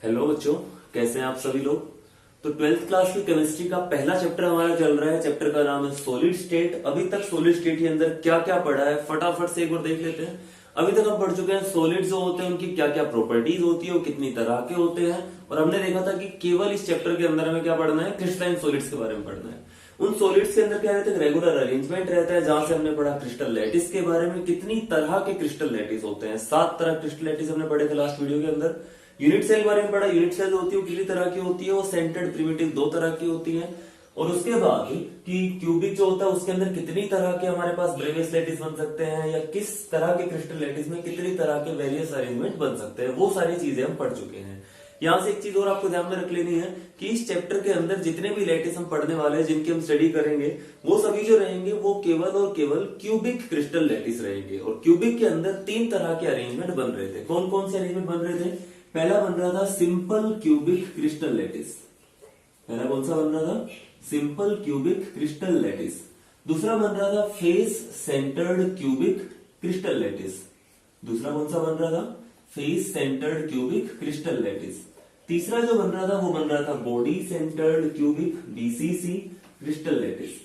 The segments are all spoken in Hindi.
हेलो बच्चों, कैसे हैं आप सभी लोग। तो ट्वेल्थ क्लास की केमिस्ट्री का पहला चैप्टर हमारा चल रहा है। चैप्टर का नाम है सॉलिड स्टेट। अभी तक सॉलिड स्टेट के अंदर क्या क्या पढ़ा है फटाफट से एक बार देख लेते हैं। अभी तक हम पढ़ चुके हैं सॉलिड जो होते हैं उनकी क्या क्या प्रॉपर्टीज होती है, वो कितनी तरह के होते हैं। और हमने देखा था कि केवल इस चैप्टर के अंदर हमें क्या पढ़ना है, क्रिस्टलाइन सॉलिड्स के बारे में पढ़ना है। उन सॉलिड्स के अंदर क्या रहता है, रेगुलर अरेंजमेंट रहता है। जहां से हमने पढ़ा क्रिस्टल लैटिस के बारे में, कितनी तरह के क्रिस्टल लैटिस होते हैं। 7 तरह क्रिस्टल लैटिस हमने पढ़े थे लास्ट वीडियो के अंदर। यूनिट सेल बारे में पढ़ा। यूनिट सेल जो होती है वो कितनी तरह की होती है, वो सेंटर्ड प्रिमिटिव 2 तरह की होती है। और उसके बाद कि क्यूबिक जो होता है उसके अंदर कितनी तरह के हमारे पास ब्रेवियस लैटिस बन सकते हैं, या किस तरह के क्रिस्टल लैटिस में कितनी तरह के वेरियस अरेंजमेंट बन सकते हैं, वो सारी चीजें हम पढ़ चुके हैं। यहां से एक चीज और आपको ध्यान में रख लेनी है कि इस चैप्टर के अंदर जितने भी लैटिस हम पढ़ने वाले हैं, जिनकी हम स्टडी करेंगे, वो सभी जो रहेंगे वो केवल और केवल क्यूबिक क्रिस्टल लैटिस रहेंगे। और क्यूबिक के अंदर 3 तरह के अरेंजमेंट बन रहे थे। कौन कौन से अरेंजमेंट बन रहे थे? पहला बन रहा था सिंपल क्यूबिक क्रिस्टल लैटिस। पहला कौन सा बन रहा था? Simple cubic crystal lattice. दूसरा बन रहा था face centred cubic crystal lattice. दूसरा कौन सा बन रहा था? Face centred cubic crystal lattice. तीसरा जो बन रहा था वो बन रहा था body centred cubic BCC crystal lattice.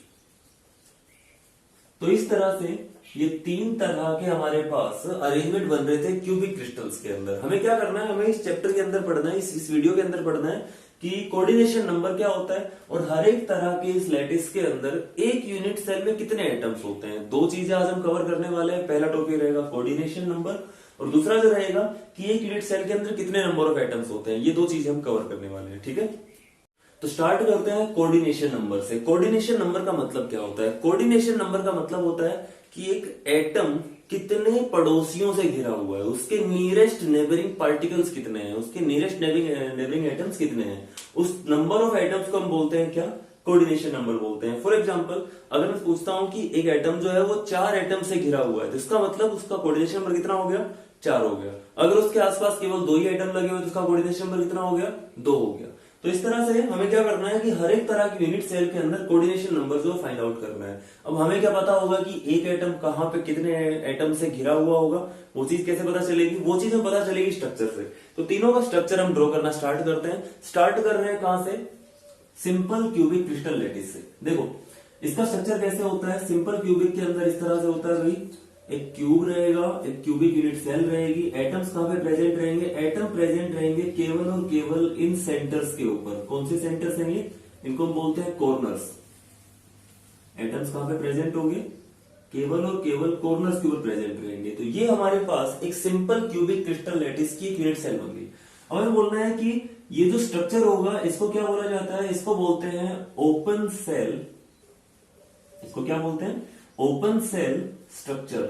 तो इस तरह से ये 3 तरह के हमारे पास अरेंजमेंट बन रहे थे क्यूबिक क्रिस्टल्स के अंदर। हमें क्या करना है, हमें इस चैप्टर के अंदर पढ़ना है, इस वीडियो के अंदर पढ़ना है कि कोऑर्डिनेशन नंबर क्या होता है, और हर एक तरह के इस लैटिस के अंदर एक यूनिट सेल में कितने एटम्स होते हैं। 2 चीजें आज हम कवर करने वाले हैं। पहला टॉपिक रहेगा कोऑर्डिनेशन नंबर, और दूसरा जो रहेगा कि एक यूनिट सेल के अंदर कितने नंबर ऑफ एटम्स होते हैं। ये 2 चीजें हम कवर करने वाले हैं, ठीक है। तो स्टार्ट करते हैं कोऑर्डिनेशन नंबर से। कोऑर्डिनेशन नंबर का मतलब क्या होता है? कोऑर्डिनेशन नंबर का मतलब होता है कि एक एटम कितने पड़ोसियों से घिरा हुआ है, उसके नियरेस्ट नेबरिंग पार्टिकल्स कितने हैं, उसके नियरेस्ट नेबरिंग एटम्स कितने हैं। उस नंबर ऑफ एटम्स को हम बोलते हैं क्या? कोऑर्डिनेशन नंबर बोलते हैं। फॉर एग्जांपल, अगर मैं पूछता हूं कि एक एटम जो है वो 4 एटम से घिरा हुआ है, तो इसका मतलब उसका कोऑर्डिनेशन नंबर कितना हो गया? 4 हो गया। अगर उसके आसपास केवल 2 ही एटम लगे हुए तो उसका कोऑर्डिनेशन नंबर कितना हो गया? 2 हो गया। तो इस तरह से हमें क्या करना है कि हर एक तरह की यूनिट सेल के अंदर कोऑर्डिनेशन नंबर जो फाइंड आउट करना है। अब हमें क्या पता होगा कि एक एटम कहां पे कितने एटम से घिरा हुआ होगा, वो चीज कैसे पता चलेगी? वो चीज हमें पता चलेगी स्ट्रक्चर से। तो तीनों का स्ट्रक्चर हम ड्रॉ करना स्टार्ट करते हैं। स्टार्ट कर रहे हैं कहां से? सिंपल क्यूबिक क्रिस्टल लैटिस से। देखो इसका स्ट्रक्चर कैसे होता है। सिंपल क्यूबिक के अंदर इस तरह से होता है भाई, एक क्यूब रहेगा, एक क्यूबिक यूनिट सेल रहेगी। एटम्स कहां पे प्रेजेंट रहेंगे? एटम प्रेजेंट रहेंगे केवल और केवल इन सेंटर्स के ऊपर। कौन से सेंटर्स हैं ये? इनको हम बोलते हैं कॉर्नर्स। एटम्स कहां पे प्रेजेंट होंगे? केवल और केवल कॉर्नर्स के ऊपर प्रेजेंट रहेंगे। तो ये हमारे पास एक सिंपल क्यूबिक क्रिस्टल लैटिस की एक यूनिट सेल बन गई। अब हमें बोलना है कि ये जो स्ट्रक्चर होगा इसको क्या बोला जाता है? इसको बोलते हैं ओपन सेल। इसको क्या बोलते हैं? Open cell structure.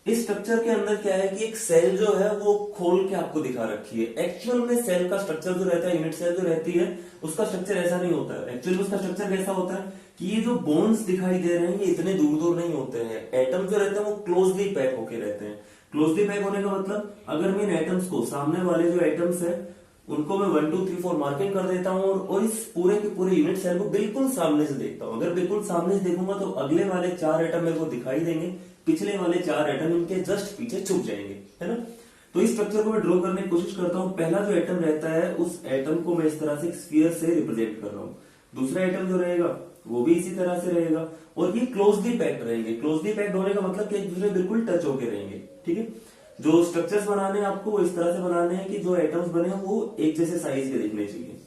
इस स्ट्रक्चर के अंदर क्या है कि एक सेल जो है वो खोल के आपको दिखा रखी है। एक्चुअल में सेल का स्ट्रक्चर जो रहता है, यूनिट सेल जो रहती है, उसका स्ट्रक्चर ऐसा नहीं होता है। एक्चुअली उसका स्ट्रक्चर कैसा होता है कि ये जो बोन्स दिखाई दे रहे हैं ये इतने दूर दूर नहीं होते हैं। एटम जो रहते हैं वो क्लोजली पैक होके रहते हैं। क्लोजली पैक होने का मतलब, अगर मैं इन एटम्स को, सामने वाले जो एटम्स है उनको मैं 1 2 3 4 मार्किंग कर देता हूं, और इस पूरे के पूरे यूनिट सेल को बिल्कुल सामने से देखता हूं। अगर बिल्कुल सामने से देखूंगा तो अगले वाले 4 एटम मेरे को दिखाई देंगे, पिछले वाले 4 एटम इनके जस्ट पीछे छुप जाएंगे, है ना। तो इस स्ट्रक्चर को मैं ड्रॉ करने की कोशिश करता हूं। पहला जो एटम रहता है उस एटम को मैं इस तरह से स्फीयर से रिप्रेजेंट कर रहा हूं। दूसरा एटम जो रहेगा वो भी इसी तरह से रहेगा, और ये क्लोजली पैक्ड रहेंगे। क्लोजली पैक्ड होने का मतलब कि एक दूसरे बिल्कुल टच होके रहेंगे, ठीक है। जो स्ट्रक्चर्स बनाने हैं आपको वो इस तरह से बनाने हैं कि जो एटम्स बने हैं वो एक जैसे साइज के दिखने चाहिए,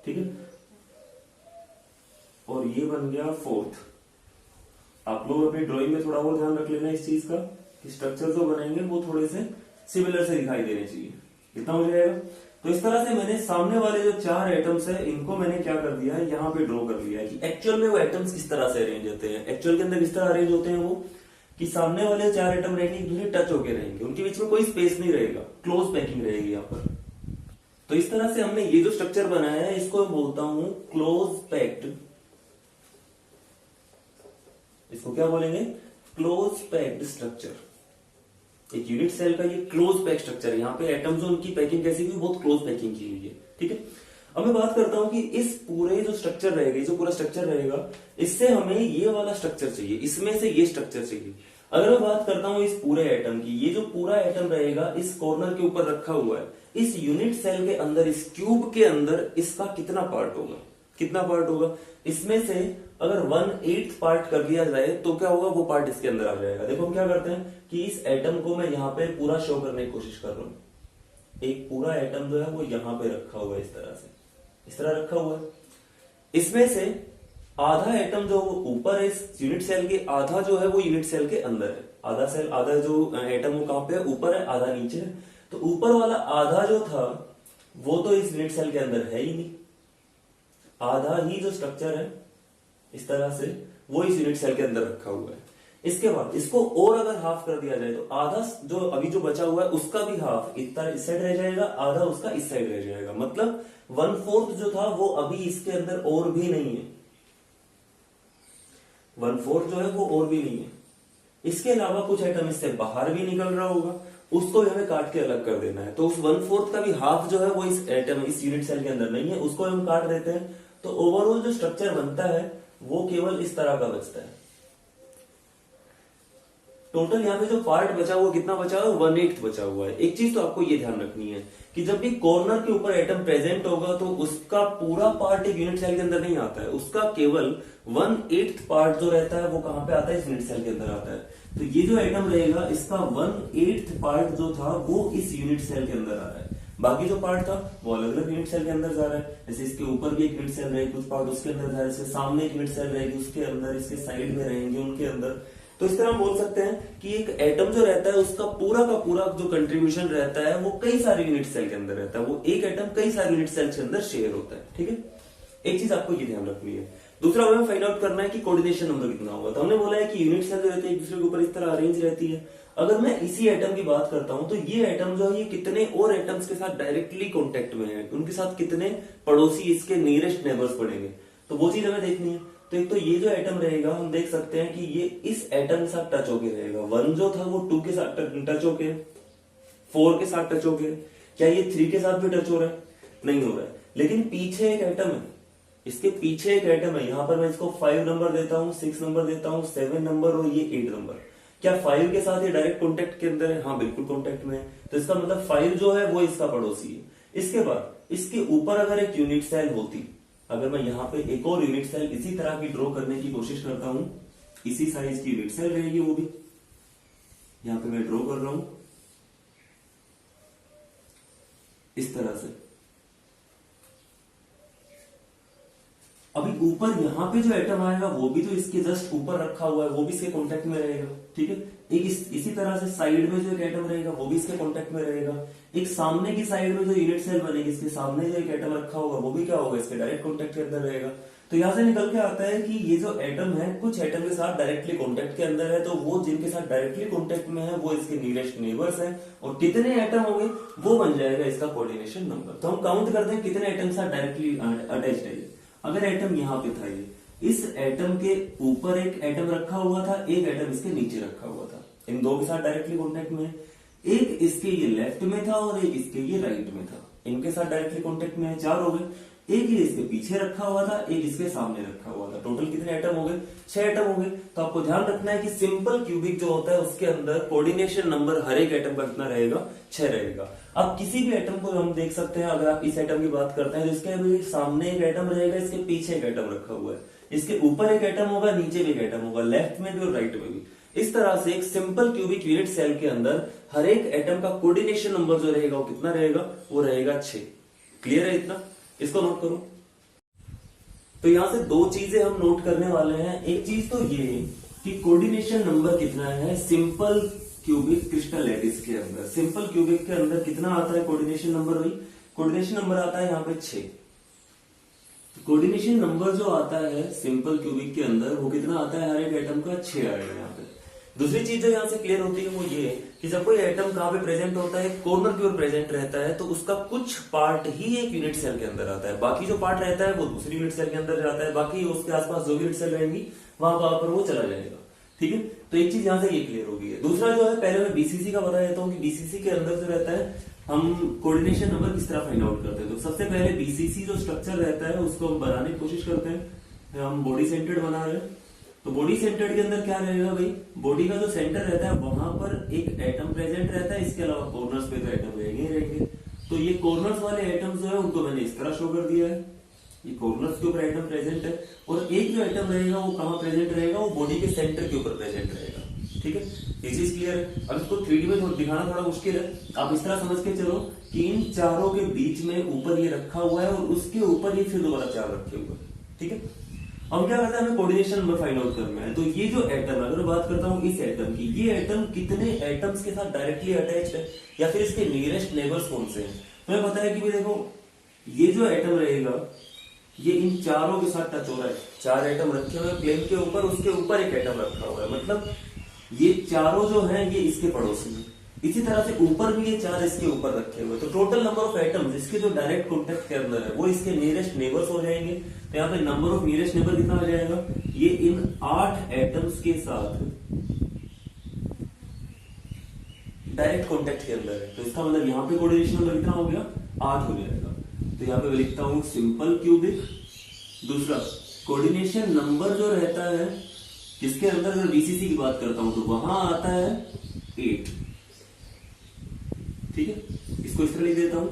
ठीक है। और ये बन गया 4th। आप लोग अपनी ड्राइंग में थोड़ा बहुत ध्यान रख लेना इस चीज का कि स्ट्रक्चर जो बनाएंगे वो थोड़े से सिमिलर से दिखाई देने चाहिए। कितना हो जाएगा? तो इस तरह से मैंने सामने वाले जो 4 एटम्स है इनको मैंने क्या कर दिया है, यहाँ पे ड्रॉ कर लिया है कि एक्चुअल में वो एटम्स किस तरह से अरेंज होते हैं। एक्चुअल के अंदर किस तरह अरेंज होते हैं वो, कि सामने वाले 4 एटम रहेंगे एक दूसरे टच होके रहेंगे, उनके बीच में कोई स्पेस नहीं रहेगा, क्लोज पैकिंग रहेगी यहाँ पर। तो इस तरह से हमने ये जो स्ट्रक्चर बनाया है इसको मैं बोलता हूं क्लोज पैक्ड। इसको क्या बोलेंगे? Close packed structure. एक यूनिट सेल का ये क्लोज पैक स्ट्रक्चर है। यहाँ पे एटम जो उनकी पैकिंग कैसी हुई, बहुत क्लोज पैकिंग की हुई है, ठीक है। अब मैं बात करता हूं कि इस पूरे जो स्ट्रक्चर रहेगा, जो पूरा स्ट्रक्चर रहेगा, इससे हमें ये वाला स्ट्रक्चर चाहिए, इसमें से ये स्ट्रक्चर चाहिए। अगर मैं बात करता हूं इस पूरे एटम की, ये जो पूरा एटम रहेगा इस कॉर्नर के ऊपर रखा हुआ है, इस यूनिट सेल के अंदर, इस क्यूब के अंदर इसका कितना पार्ट होगा, कितना पार्ट होगा? इसमें से अगर 1/8 पार्ट कर दिया जाए तो क्या होगा, वो पार्ट इसके अंदर आ जाएगा। देखो हम क्या करते हैं कि इस एटम को मैं यहाँ पे पूरा शो करने की कोशिश कर रहा हूं। एक पूरा एटम जो है वो यहाँ पे रखा हुआ है, इस तरह से, इस तरह रखा हुआ है। इसमें से आधा एटम जो ऊपर है इस यूनिट सेल के, आधा जो है वो यूनिट सेल के अंदर है। आधा सेल, आधा जो एटम वो कहां पे है, ऊपर है, आधा नीचे है। तो ऊपर वाला आधा जो था वो तो इस यूनिट सेल के अंदर है ही नहीं, आधा ही जो स्ट्रक्चर है इस तरह से वो इस यूनिट सेल के अंदर रखा हुआ है। इसके बाद इसको और अगर हाफ कर दिया जाए तो आधा जो अभी जो बचा हुआ है उसका भी हाफ इस तरह इस साइड रह जाएगा, आधा उसका इस साइड रह जाएगा। मतलब 1/4 जो था वो अभी इसके अंदर और भी नहीं है, 1/4 जो है वो और भी नहीं है। इसके अलावा कुछ आइटम इससे बाहर भी निकल रहा होगा, उसको भी हमें काट के अलग कर देना है। तो उस 1/4 का भी हाफ जो है वो इस एटम, इस यूनिट सेल के अंदर नहीं है, उसको हम काट देते हैं। तो ओवरऑल जो स्ट्रक्चर बनता है वो केवल इस तरह का बचता है। टोटल यहाँ पे जो पार्ट बचा हुआ कितना बचा हुआ है, 1/8 बचा हुआ है। एक चीज तो आपको ये ध्यान रखनी है कि जब भी कॉर्नर के ऊपर एटम प्रेजेंट होगा तो उसका पूरा पार्ट एक यूनिट सेल के अंदर नहीं आता है, उसका केवल 1/8 पार्ट जो रहता है वो कहां पे आता है, इस यूनिट सेल के अंदर आता है। तो ये जो एटम रहेगा इसका 1/8 पार्ट जो था वो इस यूनिट सेल के अंदर आ रहा है, बाकी जो पार्ट था वो अलग अलग यूनिट सेल के अंदर जा रहा है। जैसे इसके ऊपर भी एक यूनिट सेल रहेगी, कुछ पार्ट उसके अंदर जा रहा है, इसके सामने एक यूनिट सेल रहेगी उसके अंदर, इसके साइड में रहेंगे उनके अंदर। तो इस तरह हम बोल सकते हैं कि एक एटम जो रहता है उसका पूरा का पूरा जो कंट्रीब्यूशन रहता है वो कई सारे यूनिट सेल के अंदर रहता है, वो एक एटम कई सारे यूनिट सेल के अंदर शेयर होता है। ठीक है, एक चीज आपको ये ध्यान रखनी है। दूसरा हमें फाइंड आउट करना है कि कोऑर्डिनेशन नंबर कितना होगा। तो हमने बोला है कि यूनिट सेल जो रहते हैं एक दूसरे के ऊपर इस तरह अरेंज रहती है। अगर मैं इसी एटम की बात करता हूं तो ये एटम जो है ये कितने और एटम्स के साथ डायरेक्टली कॉन्टेक्ट में है, उनके साथ कितने पड़ोसी इसके नियरेस्ट नेबर्स पड़ेंगे, तो वो चीज हमें देखनी है। तो एक तो ये जो एटम रहेगा हम देख सकते हैं कि ये इस एटम के साथ टच होके रहेगा। 1 जो था वो 2 के साथ टच होके, 4 के साथ टच होके, क्या ये 3 के साथ भी टच हो रहा है? नहीं हो रहा है। लेकिन पीछे एक एटम है, इसके पीछे एक एटम है, यहां पर मैं इसको 5 नंबर देता हूं, 6 नंबर देता हूं, 7 नंबर और ये 8 नंबर। क्या 5 के साथ ये डायरेक्ट कॉन्टेक्ट के अंदर है? हाँ बिल्कुल कॉन्टेक्ट में है। तो इसका मतलब 5 जो है वो इसका पड़ोसी है। इसके बाद इसके ऊपर अगर एक यूनिट सेल होती, अगर मैं यहाँ पे एक और यूनिट सेल इसी तरह की ड्रॉ करने की कोशिश करता हूं, इसी साइज की यूनिट सेल रहेगी, वो भी यहां पे मैं ड्रॉ कर रहा हूं इस तरह से। अभी ऊपर यहां पे जो एटम आएगा वो भी तो इसके जस्ट ऊपर रखा हुआ है, वो भी इसके कांटेक्ट में रहेगा। ठीक है, एक इसी तरह से साइड में जो एक एटम रहेगा वो भी इसके कांटेक्ट में रहेगा। एक सामने की साइड में जो यूनिट सेल बनेगी इसके सामने जो एक एटम रखा होगा वो भी क्या होगा, इसके डायरेक्ट कांटेक्ट के अंदर रहेगा। तो यहां से निकल के आता है कि ये जो एटम है कुछ एटम के साथ डायरेक्टली कांटेक्ट के अंदर है, तो वो जिनके साथ डायरेक्टली कांटेक्ट में है वो इसके नियरेस्ट नेबर्स हैं, और कितने एटम होंगे वो बन जाएगा इसका कोऑर्डिनेशन नंबर। तो हम काउंट करते हैं कितने एटम साथ डायरेक्टली अटैच्ड है। अगर एटम यहां पे था, ये इस एटम के ऊपर एक एटम रखा हुआ था, एक एटम इसके नीचे रखा हुआ था, इन दो के साथ डायरेक्टली कॉन्टेक्ट में है। एक इसके ये लेफ्ट में था और एक इसके ये राइट में था, इनके साथ डायरेक्टली कॉन्टेक्ट में है, 4 हो गए। एक ये इसके पीछे रखा हुआ था, एक इसके सामने रखा हुआ था। टोटल कितने एटम हो गए? 6 एटम हो गए। तो आपको ध्यान रखना है कि सिंपल क्यूबिक जो होता है उसके अंदर कोऑर्डिनेशन नंबर हर एक एटम का कितना रहेगा, 6 रहेगा। अब किसी भी एटम को हम देख सकते हैं, अगर आप इस एटम की बात करते हैं तो इसके अभी सामने एक एटम रहेगा, इसके पीछे एक एटम रखा हुआ है, इसके ऊपर एक एटम होगा, नीचे भी एक एटम होगा, लेफ्ट में भी और राइट में भी। इस तरह से एक सिंपल क्यूबिक यूनिट सेल के अंदर हर एक एटम का कोऑर्डिनेशन नंबर जो रहेगा वो कितना रहेगा, वो रहेगा 6। क्लियर है इतना? इसको नोट करो। तो यहां से 2 चीजें हम नोट करने वाले हैं। एक चीज तो ये कि कोऑर्डिनेशन नंबर कितना है सिंपल क्यूबिक क्रिस्टल लैटिस के अंदर। सिंपल क्यूबिक के अंदर कितना आता है कोऑर्डिनेशन नंबर? वही कोऑर्डिनेशन नंबर आता है यहाँ पे 6। कोऑर्डिनेशन नंबर जो आता है सिंपल क्यूबिक के अंदर वो कितना आता है, हर एक एटम का 6 आएगा यहाँ पे। दूसरी चीज जो यहाँ से क्लियर होती है वो ये कि जब कोई एटम कहाँ पे प्रेजेंट होता है, कॉर्नर की ओर प्रेजेंट रहता है, तो उसका कुछ पार्ट ही एक यूनिट सेल के अंदर आता है, बाकी जो पार्ट रहता है वो दूसरी यूनिट सेल के अंदर जाता है, बाकी उसके आसपास जो यूनिट सेल रहेंगी वहां पर वो चला जाएगा। ठीक है, तो एक चीज यहां से ये क्लियर होगी। दूसरा जो है, पहले मैं बीसीसी का बता देता हूँ कि बीसीसी के अंदर जो रहता है हम कोऑर्डिनेशन नंबर किस तरह फाइंड आउट करते हैं। तो सबसे पहले बीसीसी जो स्ट्रक्चर रहता है उसको हम बनाने की कोशिश करते हैं। हम बॉडी सेंटर्ड बना रहे हैं, तो बॉडी सेंटर्ड के अंदर क्या रहेगा भाई, बॉडी का जो सेंटर रहता है वहां पर एक एटम प्रेजेंट रहता है, इसके अलावा कॉर्नर्स पे तो एटम रहेंगे ही रहेंगे। तो ये कॉर्नर्स वाले एटम्स जो है उनको मैंने इस तरह शो कर दिया है, ये कॉर्नर्स के ऊपर एटम प्रेजेंट है, और एक जो एटम रहेगा वो कहां प्रेजेंट रहेगा, वो बॉडी के सेंटर के ऊपर प्रेजेंट रहेगा। ठीक है, ये चीज क्लियर है। अब इसको 3D में दिखाना थोड़ा मुश्किल है, आप इस तरह समझ के चलो कि इन चारों के बीच में ऊपर ये रखा हुआ है और उसके ऊपर ये फिर दोबारा चार रखे हुए हैं। ठीक है, अब क्या करता है, हमें कोऑर्डिनेशन नंबर फाइंड आउट करना है। तो ये जो एटम, अगर बात करता हूं इस एटम की, ये एटम कितने एटम्स के साथ डायरेक्टली अटैच्ड है या फिर इसके नियरेस्ट नेबर्स कौन से हैं। तुम्हें पता है कि भाई देखो, ये जो एटम रहेगा ये इन चारों के साथ टच हो रहा है, चार एटम रखे हुए प्लेन के ऊपर, उसके ऊपर एक एटम रखा हुआ है, मतलब ये चारों जो हैं ये इसके पड़ोसी हैं। इसी तरह से ऊपर भी ये चार इसके ऊपर रखे हुए, तो टोटल नंबर ऑफ एटम्स इसके जो डायरेक्ट कॉन्टेक्ट के अंदर है वो इसके नियरेस्ट नेबर्स हो जाएंगे। तो यहाँ पे नंबर ऑफ नियरेस्ट नेबर कितना हो जाएगा, ये इन 8 एटम्स के साथ डायरेक्ट कॉन्टेक्ट के अंदर है। तो इसका मतलब यहाँ पे कोऑर्डिनेशन नंबर कितना हो गया, 8 हो जाएगा। तो यहाँ पे मैं लिखता हूं सिंपल क्यूबिक। दूसरा, कोऑर्डिनेशन नंबर जो रहता है जिसके अंदर अगर बीसीसी की बात करता हूं तो वहां आता है 8। ठीक है, इसको इस तरह लिख देता हूं,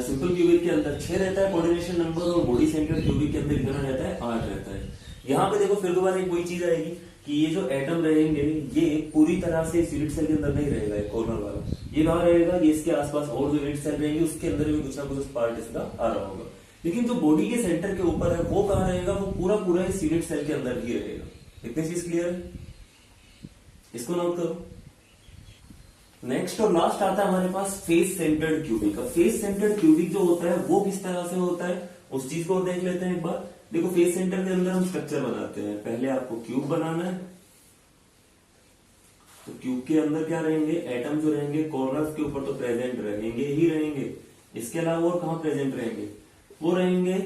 सिंपल क्यूबिक के अंदर 6 रहता है कोऑर्डिनेशन नंबर, और बॉडी सेंटर क्यूबिक के अंदर कितना रहता है, 8 रहता है। यहाँ पे देखो फिर दोबारा एक वही चीज आएगी कि ये जो एटम रहेंगे ये पूरी तरह से इस यूनिट सेल के अंदर नहीं रहेगा, कॉर्नर वाला ये कहां रहेगा, ये इसके आसपास और जो यूनिट सेल रहेंगे उसके अंदर भी कुछ ना कुछ पार्ट इसका आ रहा होगा। लेकिन जो बॉडी के सेंटर के ऊपर है वो कहां रहेगा, वो पूरा पूरा इस यूनिट सेल के अंदर ही रहेगा। इतनी चीज क्लियर है, इसको नोट करो। नेक्स्ट और लास्ट आता है हमारे पास face centred cubic. Face centred cubic जो होता है वो किस तरह से होता है उस चीज को देख लेते हैं एक बार। देखो, फेस सेंटर के अंदर हम स्ट्रक्चर बनाते हैं, पहले आपको क्यूब बनाना है। तो क्यूब के अंदर क्या रहेंगे, एटम जो रहेंगे कॉर्नर्स के ऊपर तो प्रेजेंट रहेंगे ही रहेंगे, इसके अलावा और कहां प्रेजेंट रहेंगे, वो रहेंगे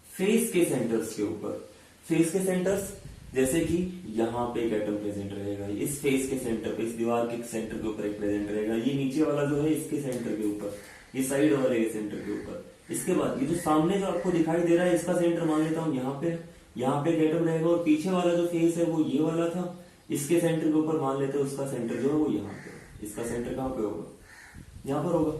फेस के सेंटर्स के ऊपर। फेस के सेंटर्स जैसे कि यहाँ पे एक एटम प्रेजेंट रहेगा, इस फेस के सेंटर पे, इस दीवार के सेंटर के ऊपर एक प्रेजेंट रहेगा, ये नीचे वाला जो है इसके सेंटर के ऊपर, ये साइड वाले के सेंटर के ऊपर। इसके बाद ये जो सामने जो आपको दिखाई दे रहा है इसका सेंटर मान लेता हूं यहाँ पे एक एटम रहेगा, और पीछे वाला जो फेस है वो ये वाला था, इसके सेंटर के ऊपर मान लेते हैं उसका सेंटर जो है वो यहाँ पे, इसका सेंटर कहाँ पे होगा, यहाँ पर होगा,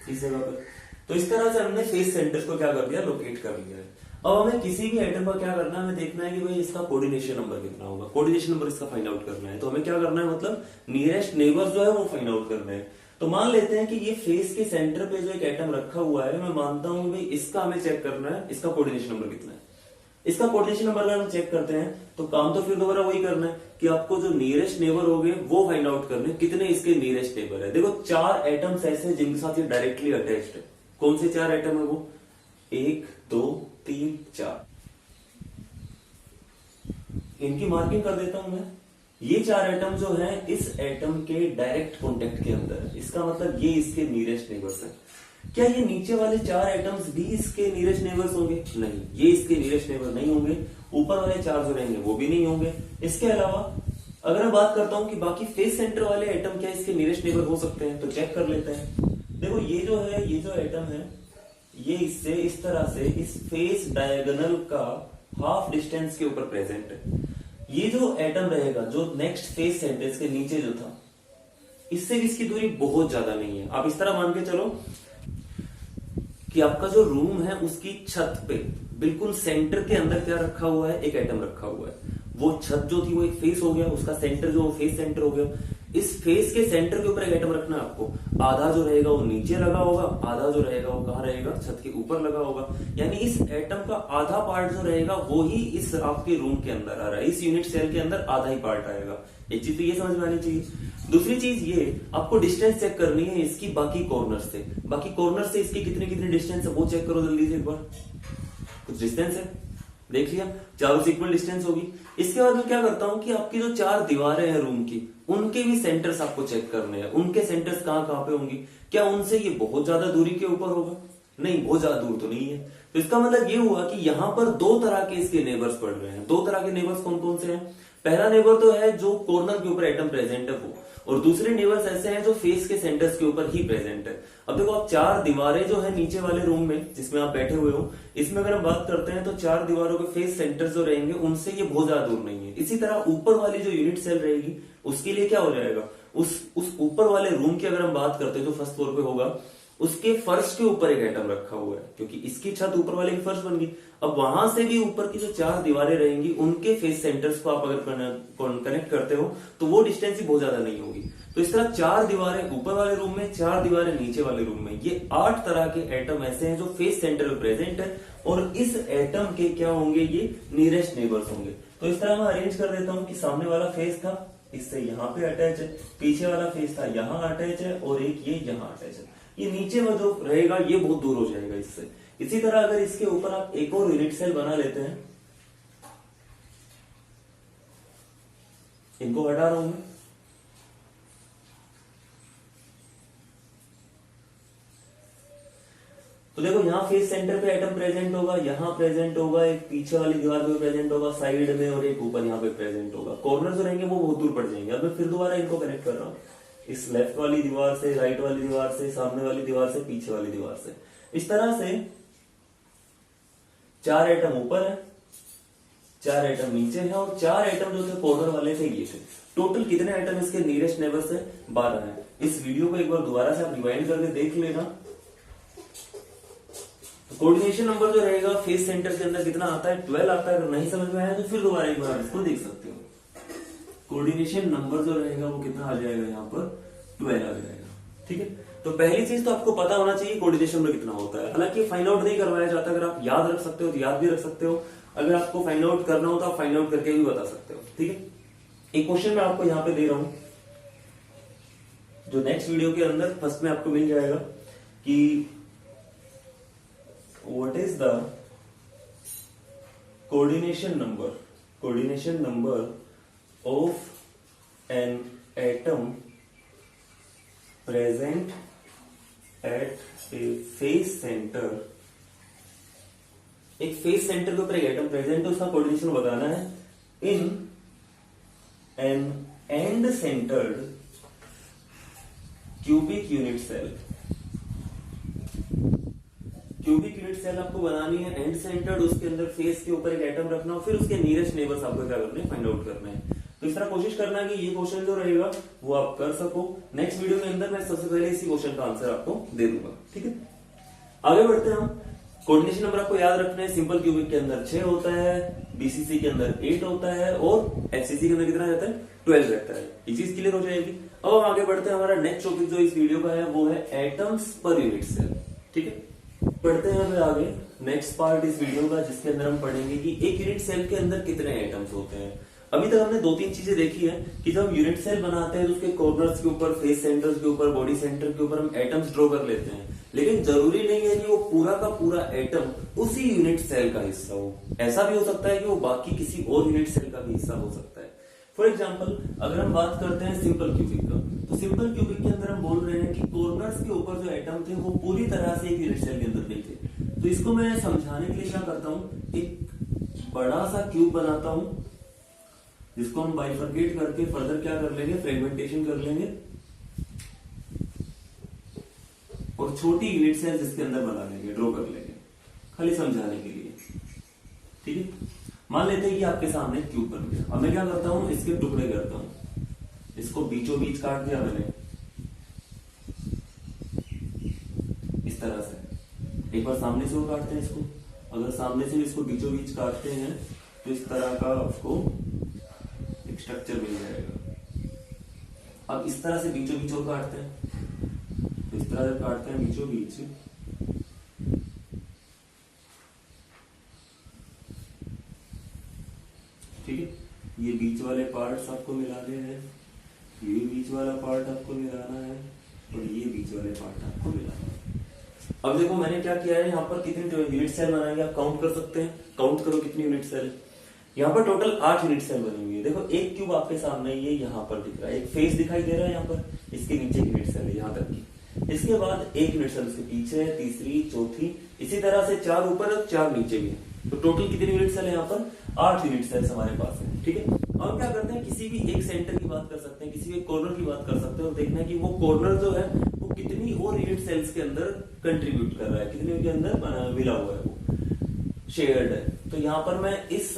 इस जगह पर। तो इस तरह से हमने फेस सेंटर्स को क्या कर दिया, लोकेट कर लिया है। अब हमें किसी भी एटम का क्या करना है, हमें देखना है कि भाई इसका कोऑर्डिनेशन नंबर कितना होगा, कोऑर्डिनेशन नंबर इसका फाइंड आउट करना है। तो हमें क्या करना है, मतलब नियरेस्ट नेबर्स जो है वो फाइंड आउट करना है। तो मान लेते हैं कि ये फेस के सेंटर पे जो एक एटम रखा हुआ है, मैं मानता हूं भाई इसका हमें चेक करना है, इसका कोऑर्डिनेशन नंबर कितना है। इसका कोऑर्डिनेशन नंबर अगर हम चेक करते हैं तो काम तो फिर दोबारा वही करना है कि आपको जो नियरेस्ट नेबर हो गए वो फाइंड आउट करने, कितने इसके नियरेस्ट नेबर है। देखो 4 एटम्स ऐसे जिनके साथ ये डायरेक्टली अटैच्ड है। कौन से 4 एटम है वो, 1 2 3 4, इनकी मार्किंग कर देता हूं मैं। ये 4 एटम जो है इस एटम के डायरेक्ट कॉन्टेक्ट के अंदर है, इसका मतलब ये इसके नियरेस्ट नेबर्स है। क्या ये नीचे वाले 4 एटम्स भी इसके नियरेस्ट नेबर्स होंगे, नहीं, ये इसके नियरेस्ट नेबर नहीं होंगे। ऊपर वाले 4 जो रहेंगे वो भी नहीं होंगे। इसके अलावा अगर मैं बात करता हूं कि बाकी फेस सेंटर वाले एटम क्या इसके नियरेस्ट नेबर हो सकते हैं, तो चेक कर लेते हैं। देखो ये जो है, ये जो एटम है ये इससे इस तरह से इस फेस डायगोनल का हाफ डिस्टेंस के ऊपर प्रेजेंट है। ये जो एटम रहेगा जो नेक्स्ट फेस सेंटर के नीचे जो था, इससे भी इसकी दूरी बहुत ज्यादा नहीं है। आप इस तरह मान के चलो कि आपका जो रूम है उसकी छत पे बिल्कुल सेंटर के अंदर क्या रखा हुआ है, एक एटम रखा हुआ है। वो छत जो थी वो एक फेस हो गया, उसका सेंटर जो फेस सेंटर हो गया। इस फेस के सेंटर के ऊपर एक एटम रखना है आपको। आधा जो रहेगा वो नीचे लगा होगा, आधा जो रहेगा वो कहाँ रहेगा, छत के ऊपर लगा होगा। यानी इस एटम का आधा पार्ट जो रहेगा वो ही इस आपके रूम के अंदर आ रहा है, इस यूनिट सेल के अंदर आधा ही पार्ट आएगा। एक चीज तो ये समझ में आनी चाहिए। दूसरी चीज ये, आपको डिस्टेंस चेक करनी है इसकी बाकी कॉर्नर से। बाकी कॉर्नर से इसकी कितनी कितनी डिस्टेंस है वो चेक करो जल्दी से एक बार। कुछ डिस्टेंस है, देख लिया, चारों से इक्वल डिस्टेंस होगी। इसके बाद मैं क्या करता हूं कि आपकी जो 4 दीवारें हैं रूम की, उनके भी सेंटर्स आपको चेक करने हैं। उनके सेंटर्स कहां कहां पे होंगी, क्या उनसे ये बहुत ज्यादा दूरी के ऊपर होगा, नहीं, बहुत ज्यादा दूर तो नहीं है। तो इसका मतलब ये हुआ कि यहां पर 2 तरह के इसके नेबर्स पड़ रहे हैं। 2 तरह के नेबर्स कौन कौन से हैं। पहला नेबर तो है जो कॉर्नर के ऊपर एटम प्रेजेंट है वो, और दूसरे नेबर्स ऐसे हैं जो फेस के सेंटर्स के ऊपर ही प्रेजेंट है। अब देखो आप चार दीवारें जो है नीचे वाले रूम में जिसमें आप बैठे हुए हो, इसमें अगर हम बात करते हैं तो चार दीवारों के फेस सेंटर्स जो रहेंगे उनसे ये बहुत ज्यादा दूर नहीं है। इसी तरह ऊपर वाली जो यूनिट सेल रहेगी उसके लिए क्या हो जाएगा, उस ऊपर वाले रूम की अगर हम बात करते हैं जो फर्स्ट फ्लोर पे होगा, उसके फर्श के ऊपर एक एटम रखा हुआ है क्योंकि इसकी छत ऊपर वाले की फर्श बन गई। अब वहां से भी ऊपर की जो चार दीवारें रहेंगी उनके फेस सेंटर्स को आप अगर कनेक्ट करते हो तो वो डिस्टेंस ही बहुत ज्यादा नहीं होगी। तो इस तरह चार दीवारें ऊपर वाले रूम में, चार दीवारें नीचे वाले रूम में, ये 8 तरह के एटम ऐसे हैं जो फेस सेंटर में प्रेजेंट है और इस एटम के क्या होंगे, ये नियरेस्ट नेबर्स होंगे। तो इस तरह मैं अरेंज कर देता हूं कि सामने वाला फेस था इससे यहाँ पे अटैच है, पीछे वाला फेस था यहाँ अटैच है और एक ये यहाँ अटैच है। ये नीचे में जो रहेगा ये बहुत दूर हो जाएगा इससे। इसी तरह अगर इसके ऊपर आप एक और यूनिट सेल बना लेते हैं, इनको हटा रहा हूं मैं, तो देखो यहाँ फेस सेंटर पे एटम प्रेजेंट होगा, यहाँ प्रेजेंट होगा, एक पीछे वाली दीवार पे प्रेजेंट होगा साइड में, और एक ऊपर यहाँ पे प्रेजेंट होगा। कॉर्नर जो रहेंगे वो बहुत दूर पड़ जाएंगे। अब मैं फिर दोबारा इनको कनेक्ट कर रहा हूँ, इस लेफ्ट वाली दीवार से, राइट वाली दीवार से, सामने वाली दीवार से, पीछे वाली दीवार से। इस तरह से 4 एटम ऊपर है, 4 एटम नीचे है और 4 एटम जो थे कॉर्नर वाले थे ये थे। टोटल कितने एटम इसके नियरेस्ट नेबर से 12 है। इस वीडियो को एक बार दोबारा से आप रिवाइंड करके देख लेना। तो कोऑर्डिनेशन नंबर जो रहेगा फेस सेंटर के अंदर कितना आता है, 12 आता है। अगर नहीं समझ में आया तो फिर दोबारा एक बार इसको देख सकते हो। कोऑर्डिनेशन नंबर जो रहेगा वो कितना आ जाएगा, यहाँ पर 12 आ जाएगा। ठीक है, तो पहली चीज तो आपको पता होना चाहिए कोऑर्डिनेशन नंबर कितना होता है। हालांकि फाइंड आउट नहीं करवाया जाता, अगर आप याद रख सकते हो तो याद भी रख सकते हो, अगर आपको फाइंड आउट करना हो तो आप फाइंड आउट करके भी बता सकते हो। ठीक है, एक क्वेश्चन मैं आपको यहाँ पे दे रहा हूं जो नेक्स्ट वीडियो के अंदर फर्स्ट में आपको मिल जाएगा कि what is the coordination number of an atom present at A face centre. एक फेस सेंटर के ऊपर एक एटम प्रेजेंट है, उसका कोऑर्डिनेशन बताना है in an end centred cubic unit cell. Cubic unit cell आपको बनानी है एंड सेंटर्ड, उसके अंदर फेस के ऊपर एक एटम रखना और फिर उसके नियरेस्ट नेबर्स आपको क्या करने फाइंड आउट करना है। तो इस तरह कोशिश करना है कि ये क्वेश्चन जो रहेगा वो आप कर सको। नेक्स्ट वीडियो के अंदर मैं सबसे पहले इसी क्वेश्चन का आंसर आपको दे दूंगा। ठीक है, आगे बढ़ते हैं हम। कोऑर्डिनेशन नंबर आपको याद रखना है, सिंपल क्यूबिक के अंदर 6 होता है, बीसीसी के अंदर 8 होता है और एफसीसी के अंदर कितना रहता है, 12 रहता है। ये चीज क्लियर हो जाएगी। अब हम आगे बढ़ते हैं। हमारा नेक्स्ट टॉपिक जो इस वीडियो का है वो है एटम्स पर यूनिट सेल। ठीक है, पढ़ते हैं अभी आगे नेक्स्ट पार्ट इस वीडियो का, जिसके अंदर हम पढ़ेंगे कि एक यूनिट सेल के अंदर कितने एटम्स होते हैं। अभी तक हमने 2-3 चीजें देखी है कि जब हम यूनिट सेल बनाते हैं तो उसके कॉर्नर्स के ऊपर, फेस सेंटर्स के ऊपर, बॉडी सेंटर के ऊपर हम एटम्स ड्रॉ कर लेते हैं, लेकिन जरूरी नहीं है कि वो पूरा का पूरा एटम उसी यूनिट सेल का हिस्सा हो। ऐसा भी हो सकता है कि वो बाकी किसी और यूनिट सेल का भी हिस्सा हो सकता है। फॉर एग्जाम्पल अगर हम बात करते हैं सिंपल क्यूबिक का, तो सिंपल क्यूबिक के अंदर हम बोल रहे हैं कि कॉर्नर्स के ऊपर जो एटम थे वो पूरी तरह से एक यूनिट सेल के अंदर नहीं थे। तो इसको मैं समझाने के लिए क्या करता हूं, एक बड़ा सा क्यूब बनाता हूं जिसको हम बाइफरकेट करके फर्दर क्या कर लेंगे, फ्रेगमेंटेशन कर लेंगे और छोटी यूनिट सेल जिसके अंदर बना लेंगे, ड्रॉ कर लेंगे, खाली समझाने के लिए। ठीक है, मान लेते हैं कि आपके सामने क्यूब बन गया। अब मैं क्या करता हूं, इसके टुकड़े करता हूं, इसको बीचों बीच काट दिया मैंने इस तरह से। एक बार सामने से वो काटते हैं इसको, अगर सामने से इसको बीचों बीच काटते हैं तो इस तरह का आपको एक स्ट्रक्चर मिल जाएगा। अब इस तरह से बीचों बीच और काटते हैं, तो इस तरह से काटते हैं बीचों बीच, ठीक है। ये बीच वाले पार्ट्स आपको मिलाने हैं, ये बीच वाला पार्ट आपको मिलाना है और ये बीच वाले पार्ट आपको मिलाना है। अब देखो मैंने क्या किया है, यहाँ पर कितनी यूनिट सेल बनाएंगे आप काउंट कर सकते हैं। काउंट करो कितनी यूनिट सेल। यहाँ पर टोटल 8 यूनिट सेल बनी हुई है। देखो एक क्यूब आपके सामने ये यहाँ पर दिख रहा है, एक फेस दिखाई दे रहा है यहाँ पर, इसके नीचे यूनिट सेल है यहाँ तक की। इसके बाद एक यूनिट सेल उसके पीछे है, तीसरी, चौथी, इसी तरह से 4 ऊपर और 4 नीचे भी है। तो टोटल कितने यूनिट सेल है यहाँ पर? 8 यूनिट सेल्स हमारे पास है। ठीक है, अब क्या करते हैं, किसी भी एक सेंटर की बात कर सकते हैं, किसी भी एक कॉर्नर की बात कर सकते हैं और देखना है कि वो कॉर्नर जो है वो कितनी और यूनिट सेल्स के अंदर कंट्रीब्यूट कर रहा है, कितने के अंदर मिला हुआ है, वो शेयर्ड है। तो यहाँ पर मैं इस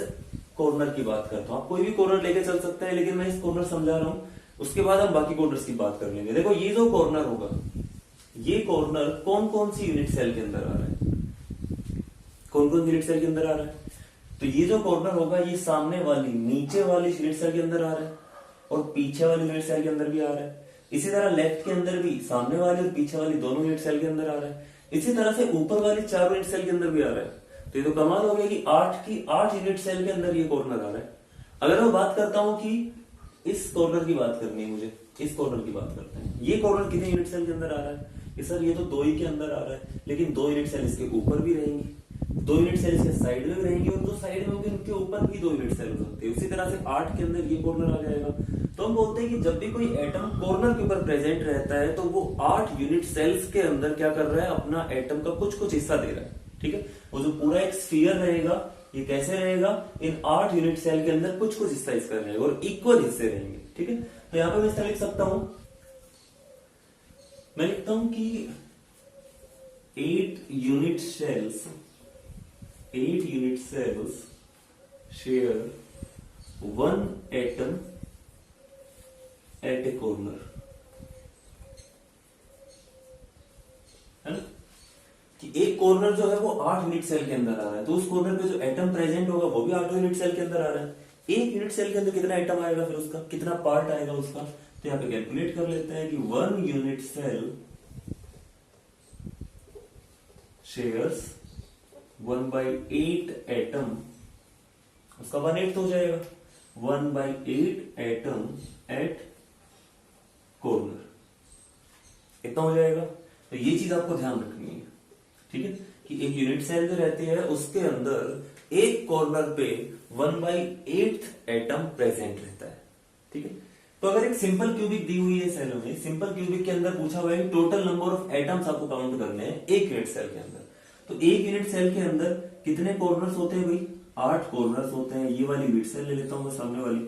कॉर्नर की बात करता हूँ, आप कोई भी कॉर्नर लेके चल सकते हैं, लेकिन मैं इस कॉर्नर समझा रहा हूँ, उसके बाद हम बाकी कॉर्नर्स की बात कर लेंगे। देखो ये जो कॉर्नर होगा, ये कॉर्नर कौन कौन सी यूनिट सेल के अंदर आ रहा है, कौन कौन यूनिट सेल के अंदर आ रहा है? तो ये जो कॉर्नर होगा ये सामने वाली नीचे वाली यूनिट सेल के अंदर आ रहा है और पीछे वाली यूनिट सेल के अंदर भी आ रहा है। इसी तरह लेफ्ट के अंदर भी सामने वाली और पीछे वाली दोनों यूनिट सेल के अंदर आ रहा है। इसी तरह से ऊपर वाली 4 यूनिट सेल के अंदर भी आ रहा है। तो ये तो कमाल हो गया कि 8 यूनिट सेल के अंदर ये कॉर्नर आ रहा है। अगर मैं बात करता हूं कि इस कॉर्नर की बात करनी है मुझे, इस कॉर्नर की बात करते हैं, ये कॉर्नर कितने यूनिट सेल के अंदर आ रहा है? कि सर ये तो 2 ही के अंदर आ रहा है, लेकिन 2 यूनिट सेल इसके ऊपर भी रहेंगी, 2 यूनिट सेल इसके साइड में भी रहेंगी और जो साइड में होगी उनके ऊपर भी 2 यूनिट सेल हो सकते हैं। उसी तरह से 8 के अंदर ये कॉर्नर आ जाएगा। तो हम बोलते हैं कि जब भी कोई एटम कॉर्नर के ऊपर प्रेजेंट रहता है तो वो 8 यूनिट सेल्स के अंदर क्या कर रहा है, अपना एटम का कुछ कुछ हिस्सा दे रहा है। ठीक है, वो जो पूरा एक स्फीयर रहेगा ये कैसे रहेगा, इन 8 यूनिट सेल के अंदर कुछ कुछ हिस्सा इसका रहेगा और इक्वल हिस्से रहेंगे। ठीक है, तो यहां पर मैं इस तरह लिख सकता हूं, मैं लिखता हूं कि 8 unit sales share 1 atom at a corner, है ना? कि एक कॉर्नर जो है वो 8 यूनिट सेल के अंदर आ रहा है, तो उस कॉर्नर पे जो एटम प्रेजेंट होगा वो भी 8 यूनिट सेल के अंदर आ रहा है। एक यूनिट सेल के अंदर कितना एटम आएगा, फिर उसका कितना पार्ट आएगा उसका, तो यहां पे कैलकुलेट कर लेते हैं कि 1 यूनिट सेल शेयर्स 1/8 एटम, उसका 1/8 हो जाएगा, 1/8 एटम एट कॉर्नर, इतना हो जाएगा। तो ये चीज आपको ध्यान रखनी है। ठीक है, कि एक यूनिट सेल जो रहती है उसके अंदर एक कॉर्नर पे 1/8 एटम प्रेजेंट रहता है। ठीक है, तो अगर एक सिंपल क्यूबिक दी हुई है सेल में, सिंपल क्यूबिक के अंदर पूछा हुआ है टोटल नंबर ऑफ एटम्स आपको काउंट करने हैं एक यूनिट सेल के अंदर, तो एक यूनिट सेल के अंदर कितने कॉर्नर्स होते हैं भाई? 8 कॉर्नर्स होते हैं। ये वाली यूनिट सेल ले लेता हूं मैं, सामने वाली,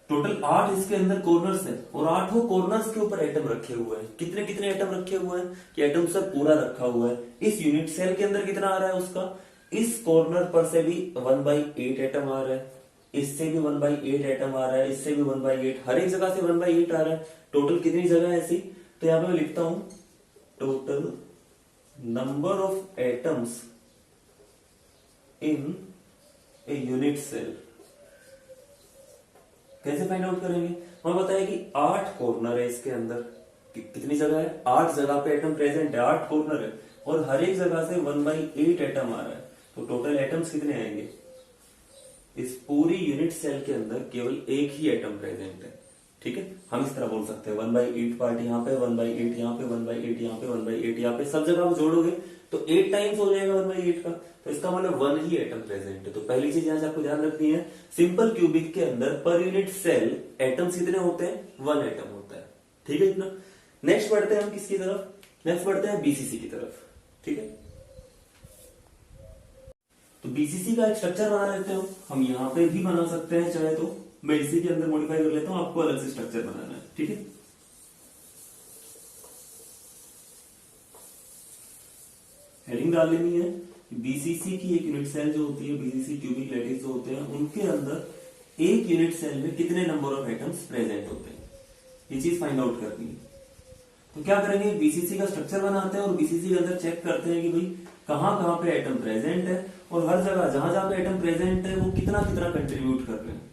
टोटल 8 इसके अंदर कॉर्नर्स है और 8 कॉर्नर्स के ऊपर एटम रखे हुए हैं। कितने कितने एटम रखे हुए हैं कि एटम सब पूरा रखा हुआ है। इस यूनिट सेल के अंदर कितना आ रहा है उसका, इस कॉर्नर पर से भी 1/8 एटम आ रहा है, इससे भी 1/8 एटम आ रहा है, इससे भी 1/8, हर एक जगह से 1/8 आ रहा है। टोटल कितनी जगह है ऐसी, तो यहां पे मैं लिखता हूं total number of atoms in a unit cell. कैसे फाइंड आउट करेंगे, हमें बताया कि 8 कॉर्नर है इसके अंदर, कितनी जगह है, 8 जगह पे एटम प्रेजेंट है, 8 कॉर्नर है और हर एक जगह से 1/8 एटम आ रहा है। तो टोटल एटम्स कितने आएंगे, इस पूरी यूनिट सेल के अंदर केवल एक ही एटम प्रेजेंट है। ठीक है, हम इस तरह बोल सकते हैं 1/8 पार्ट यहाँ पे, 1/8 यहाँ पे, 1/8 यहाँ पे, 1/8 यहाँ पे, सब जगह आप जोड़ोगे तो 8 टाइम्स हो जाएगा 1/8 का। तो इसका मतलब 1 ही एटम प्रेजेंट है। तो पहली चीज यहां से आपको ध्यान रखनी है, सिंपल क्यूबिक के अंदर पर यूनिट सेल एटम्स कितने होते हैं, 1 एटम होता है। ठीक है, इतना। नेक्स्ट बढ़ते हैं हम किसकी तरफ, नेक्स्ट बढ़ते हैं बीसीसी की तरफ। ठीक है, तो बीसीसी का एक स्ट्रक्चर बना लेते हो, हम यहां पे भी बना सकते हैं चाहे तो, मैं इसी के अंदर मॉडिफाई कर लेता हूं, आपको अलग से स्ट्रक्चर बनाना है। ठीक है, हेडिंग डाल लेनी है, बीसीसी की एक यूनिट सेल जो होती है, बीसीसी क्यूबिक लैटिस जो होते हैं, उनके अंदर एक यूनिट सेल में कितने नंबर ऑफ एटम्स प्रेजेंट होते हैं, ये चीज फाइंड आउट करनी है। तो क्या करेंगे, बीसीसी का स्ट्रक्चर बनाते हैं और बीसीसी के अंदर चेक करते हैं कि भाई कहां कहां पे एटम प्रेजेंट है और हर जगह जहां जहां पे एटम प्रेजेंट है वो कितना कितना कंट्रीब्यूट कर रहे हैं।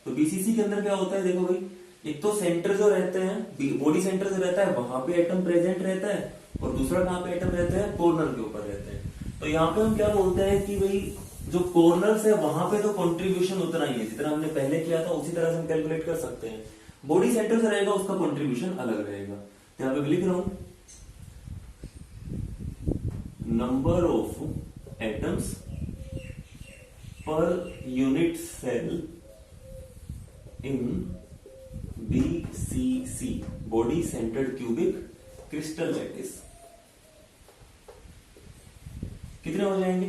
तो बीसीसी के अंदर क्या होता है, देखो भाई, एक तो सेंटर जो रहते हैं, बॉडी सेंटर जो रहता है वहां पे एटम प्रेजेंट रहता है और दूसरा कहां पे एटम रहता है, कॉर्नर के ऊपर रहते हैं। तो यहाँ पे हम क्या बोलते हैं कि भाई जो कॉर्नर्स है वहां पे तो कंट्रीब्यूशन उतना ही है जितना हमने पहले किया था, उसी तरह से हम कैलकुलेट कर सकते हैं। बॉडी सेंटर से रहेगा उसका कंट्रीब्यूशन अलग रहेगा। तो यहाँ पे लिख रहा हूं number of atoms per unit cell in BCC, body centred cubic crystal lattice. कितने हो जाएंगे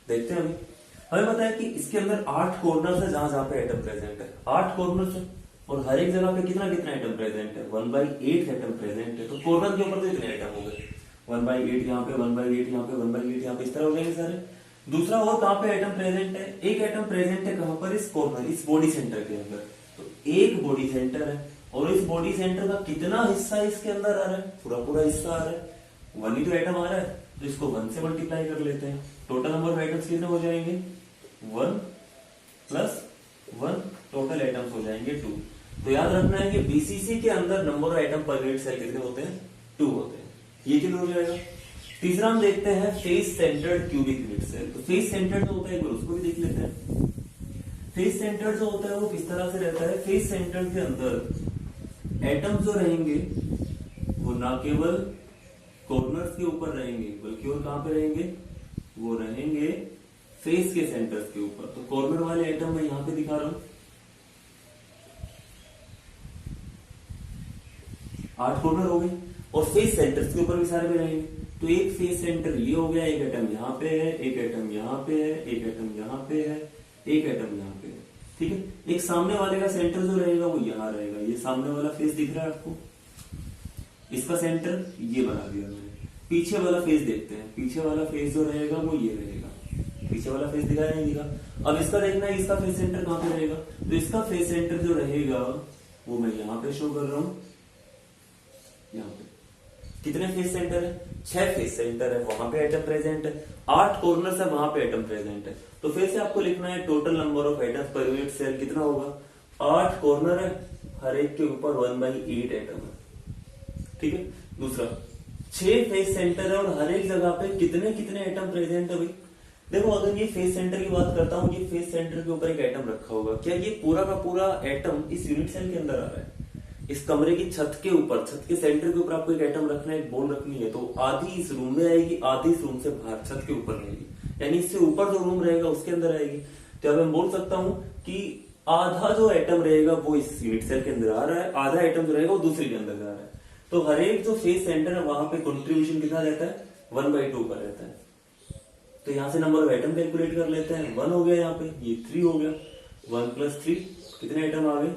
देखते हैं अभी। हमें पता है कि इसके अंदर 8 कॉर्नर है जहां जहां पे एटम प्रेजेंट है, 8 कॉर्नर है और हर एक जगह पे कितना कितना एटम प्रेजेंट है, 1/8 एटम प्रेजेंट है। तो कॉर्नर के ऊपर तो इतने एटम हो गए, 1/8 यहाँ पे, 1/8 यहाँ पे, 1/8 यहाँ पे, इस तरह हो जाएंगे सारे। दूसरा और कहाँ पे एटम प्रेजेंट है, एक एटम प्रेजेंट है कहां पर, इस कॉर्नर, इस बॉडी सेंटर के अंदर। तो एक बॉडी सेंटर है और इस बॉडी सेंटर का कितना हिस्सा इसके अंदर आ रहा है, पूरा पूरा हिस्सा आ रहा है, 1 ही तो एटम आ रहा है, तो इसको 1 से मल्टीप्लाई कर लेते हैं। टोटल नंबर ऑफ एटम्स कितने हो जाएंगे, 1 + 1, टोटल एटम्स हो जाएंगे 2। तो याद रखना है कि बीसीसी के अंदर number of atom per unit cell कितने होते हैं, 2 होते हैं। ये क्लियर हो जाएगा। तीसरा हम देखते हैं face centred cubic unit cell. तो फेस सेंटर्ड जो होता है उसको भी देख लेते हैं। फेस सेंटर्ड जो होता है वो किस तरह से रहता है, फेस सेंटर्ड के अंदर एटम्स जो रहेंगे वो ना केवल कॉर्नर्स के ऊपर रहेंगे बल्कि और कहां पे रहेंगे, वो रहेंगे फेस के सेंटर्स के ऊपर। तो कॉर्नर वाले एटम मैं यहां पे दिखा रहा हूं, 8 कॉर्नर हो गए और फेस सेंटर्स के ऊपर भी सारे में रहेंगे। तो एक फेस सेंटर ये हो गया, एक एटम यहाँ पे है, एक एटम यहाँ पे है, एक एटम यहाँ पे है, एक एटम यहाँ पे है, ठीक है। एक सामने वाले का सेंटर जो रहेगा वो यहाँ रहेगा, ये सामने वाला फेस दिख रहा है आपको, इसका सेंटर ये बना दिया मैंने। पीछे वाला फेस देखते हैं, पीछे वाला फेस जो रहेगा वो ये रहेगा, पीछे वाला फेस दिखा नहीं दिखा। अब इसका देखना है इसका फेस सेंटर कहां पे रहेगा, तो इसका फेस सेंटर जो रहेगा वो मैं यहाँ पे शो कर रहा हूं, यहाँ पे। कितने फेस सेंटर है, 6 फेस सेंटर है, वहां पे एटम प्रेजेंट है, 8 कॉर्नर्स है, वहां पे एटम प्रेजेंट है। तो फिर से आपको लिखना है total number of atoms per unit cell कितना होगा, 8 कॉर्नर है, हर एक के ऊपर 1/8 एटम है, ठीक है। दूसरा 6 फेस सेंटर है और हर एक जगह पे कितने कितने एटम प्रेजेंट है भाई। देखो अगर ये फेस सेंटर की बात करता हूँ, ये फेस सेंटर के ऊपर एक एटम रखा होगा, क्या ये पूरा का पूरा एटम इस यूनिट सेल के अंदर आ रहा है, इस कमरे की छत के ऊपर, छत के सेंटर के ऊपर आपको एक एटम रखना है, एक बॉल रखनी है, तो आधी इस रूम में आएगी, आधी इस रूम से बाहर छत के ऊपर रहेगी, यानी इससे ऊपर जो रूम रहेगा उसके अंदर आएगी। तो अब मैं बोल सकता हूं कि आधा जो एटम रहेगा वो इस यूनिट सेल के अंदर आ रहा है, आधा एटम जो रहेगा वो दूसरी के अंदर जा रहा है। तो हर एक जो फेस सेंटर है वहां पे कंट्रीब्यूशन कितना रहता है, 1/2 का रहता है। तो यहां से नंबर ऑफ एटम कैलकुलेट कर लेते हैं, 1 हो गया, यहाँ पे ये 3 हो गया, 1 + 3 कितने एटम आ गए,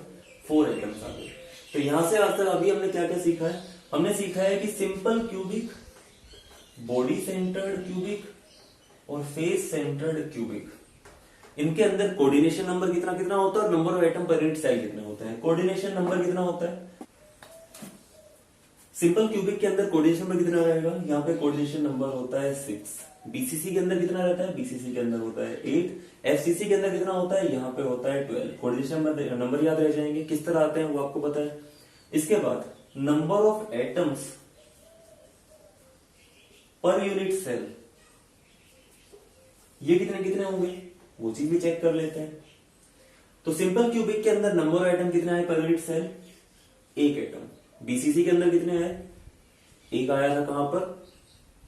4 एटम्स आ गए। तो यहां से आज तक अभी हमने क्या क्या सीखा है, हमने सीखा है कि simple cubic, body centred cubic और फेस सेंटर्ड क्यूबिक, इनके अंदर कोऑर्डिनेशन नंबर कितना कितना होता है और number of atom per unit cell कितने होते हैं। कोऑर्डिनेशन नंबर कितना होता है, सिंपल क्यूबिक के अंदर कोऑर्डिनेशन नंबर कितना रहेगा, यहाँ पे कोऑर्डिनेशन नंबर होता है 6। बीसीसी के अंदर कितना रहता है, बीसीसी के अंदर होता है 8। एफसीसी के अंदर कितना होता है, यहाँ पे होता है 12। कोऑर्डिनेशन नंबर याद रह जाएंगे, किस तरह आते हैं वो आपको पता है। इसके बाद number of atoms per unit cell, ये कितने कितने होंगे वो चीज भी चेक कर लेते हैं। तो सिंपल क्यूबिक के अंदर नंबर ऑफ एटम कितना है पर यूनिट सेल, 1 एटम। बीसीसी के अंदर कितने हैं, 1 आया था कहां पर,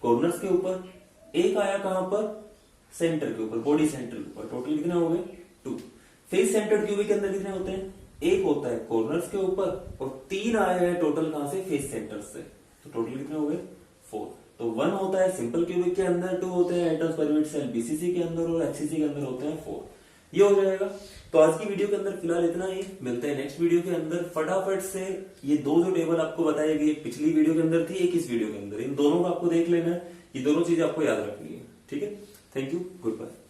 कॉर्नर्स के ऊपर, 1 आया कहां पर, सेंटर के ऊपर, बॉडी सेंटर के ऊपर। टोटल कितने हो गए, 2। फेस सेंटर्ड क्यूबिक के अंदर कितने होते हैं, 1 होता है कॉर्नर्स के ऊपर और 3 आए हैं टोटल कहां से, फेस सेंटर से। तो टोटल कितने हो गए, 4। तो 1 होता है सिंपल क्यूबिक के अंदर, 2 होते हैं atoms per unit cell BCC के अंदर और एफसीसी के अंदर होते हैं 4। ये हो जाएगा। तो आज की वीडियो के अंदर फिलहाल इतना ही, मिलते हैं नेक्स्ट वीडियो के अंदर। फटाफट से ये 2 जो टेबल आपको बताई गई, एक पिछली वीडियो के अंदर थी, एक इस वीडियो के अंदर, इन दोनों को आपको देख लेना है, ये दोनों चीजें आपको याद रखनी है, ठीक है। Thank you, good bye.